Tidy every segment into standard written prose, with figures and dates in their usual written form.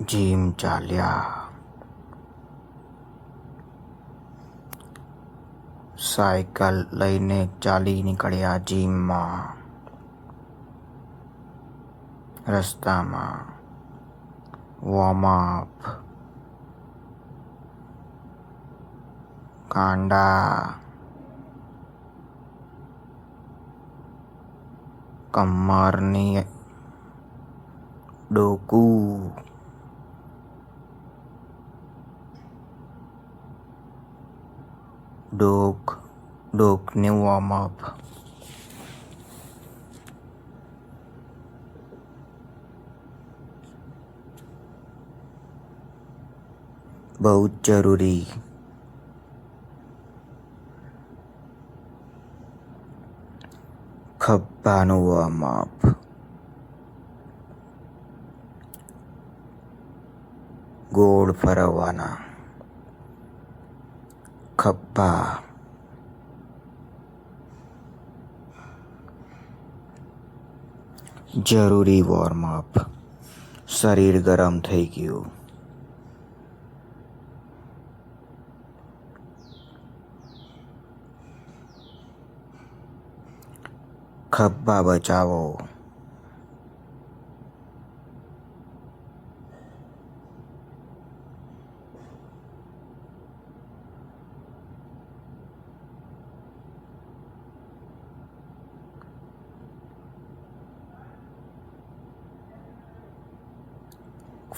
Gym ચાલ્યા. Cycle લઈને ચાલી નીકળ્યા જીમમાં. રસ્તામાં વોર્મઅપ, કાંડા, કમરની ડોકું, ડોકને વોર્મઅપ. બહુ જ જરૂરી. ખભાનું વોર્મઅપ. ગોળ ફરવાના. ખભા, જરૂરી વોર્મઅપ. શરીર ગરમ થઈ ગયું. ખભા બચાવો.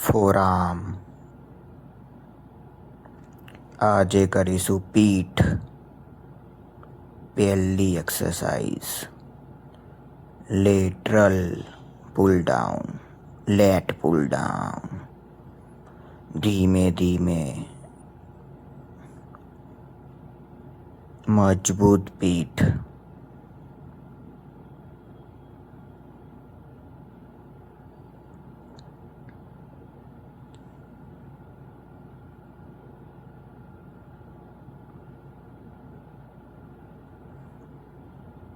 ફોરઆર્મ. આજે કરીશું પીઠ. પહેલી exercise lateral pull down. Lat pull down. ધીમે ધીમે. મજબૂત પીઠ.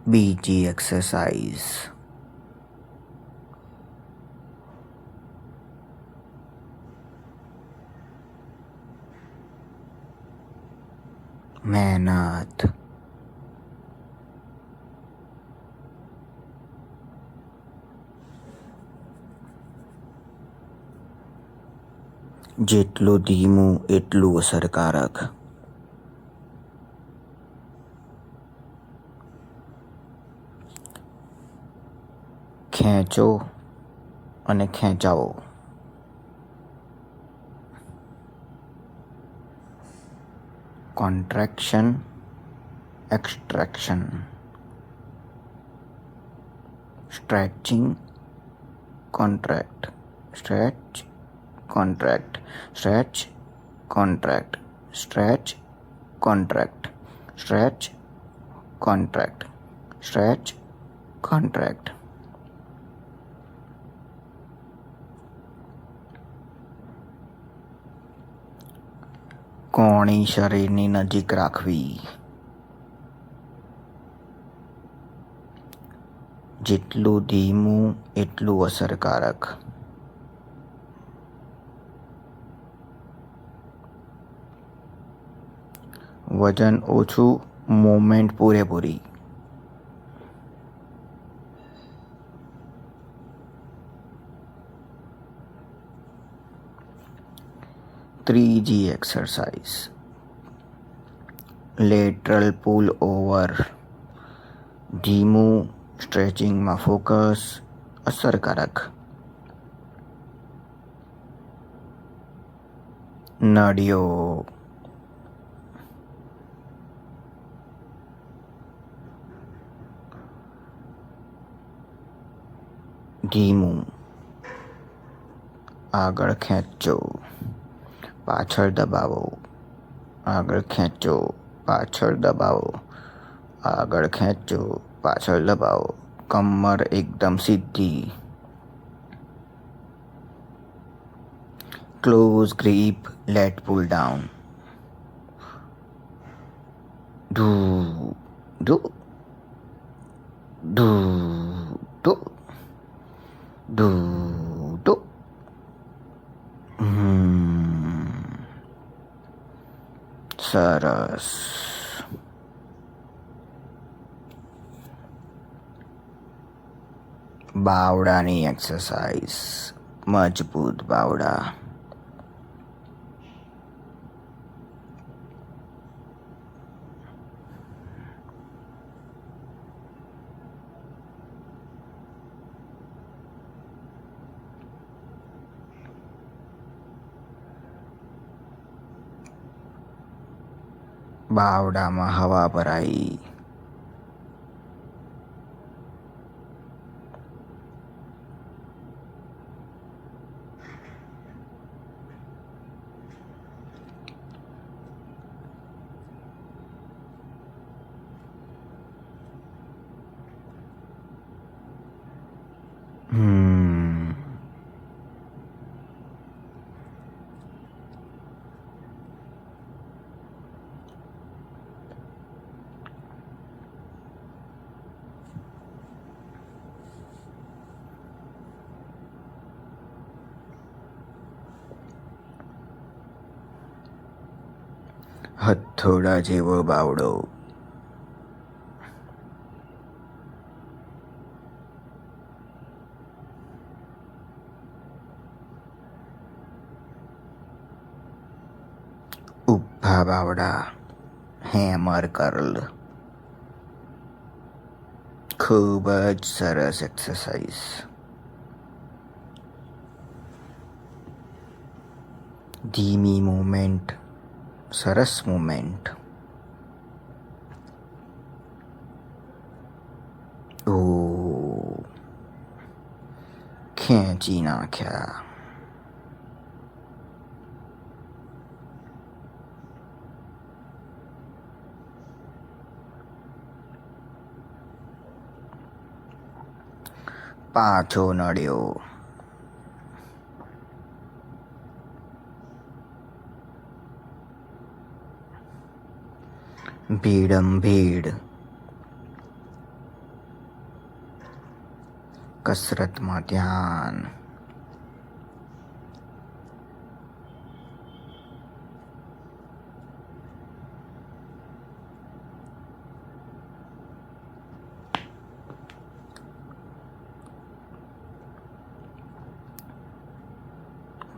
બીજી એક્સરસાઇઝ મહેનત. જેટલું ધીમું એટલું અસરકારક. ખેંચો અને ખેંચાવો. Contraction, extraction. Stretching, contract. Stretch, contract. Stretch, contract. Stretch, contract. Stretch, contract. Stretch, contract. કોણી શરીરની નજીક રાખવી. જેટલું ધીમું એટલું અસરકારક. વજન ઓછું, મોમેન્ટ પૂરેપૂરી. ત્રીજી એક્સરસાઇઝ લેટરલ પુલ ઓવર. ધીમું, સ્ટ્રેચિંગમાં ફોકસ, અસરકારક. નળીઓ. ધીમું. આગળ ખેંચો, પાછળ દબાવો. આગળ ખેંચો, પાછળ દબાવો. આગળ ખેંચો, પાછળ દબાવો. કમર એકદમ સીધી. Close grip, lat pull down. ધૂ ધૂ ધૂ ધૂ ધૂ ધૂ સરસ. બાવડાની એક્સરસાઇઝ. મજબૂત બાવડા. બાવડામાં હવા ભરાઈ. હથોડા જેવો બાવડો. ઊભા બાવડા. Hammer curl. ખૂબ જ સરસ એક્સરસાઇઝ. ધીમી મૂવમેન્ટ, સરસ મૂવમેન્ટ. ઓ, ખેંચી નાખ્યા. પાછો નડ્યો. ભીડમ ભીડ. કસરતમાં ધ્યાન.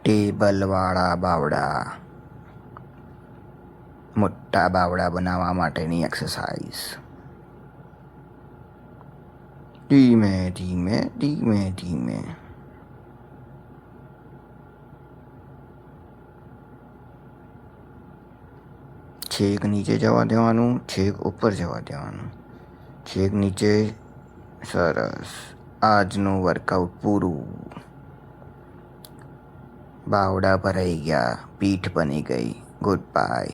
ટેબલવાળા બાવડા. મોટા બાવડા બનાવવા માટેની એક્સરસાઇઝ. ધીમે ધીમે ધીમે ધીમે. છેક નીચે જવા દેવાનું, છેક ઉપર જવા દેવાનું. છેક નીચે. સરસ. આજનું વર્કઆઉટ પૂરું. બાવડા ભરાઈ ગયા, પીઠ બની ગઈ. Good bye.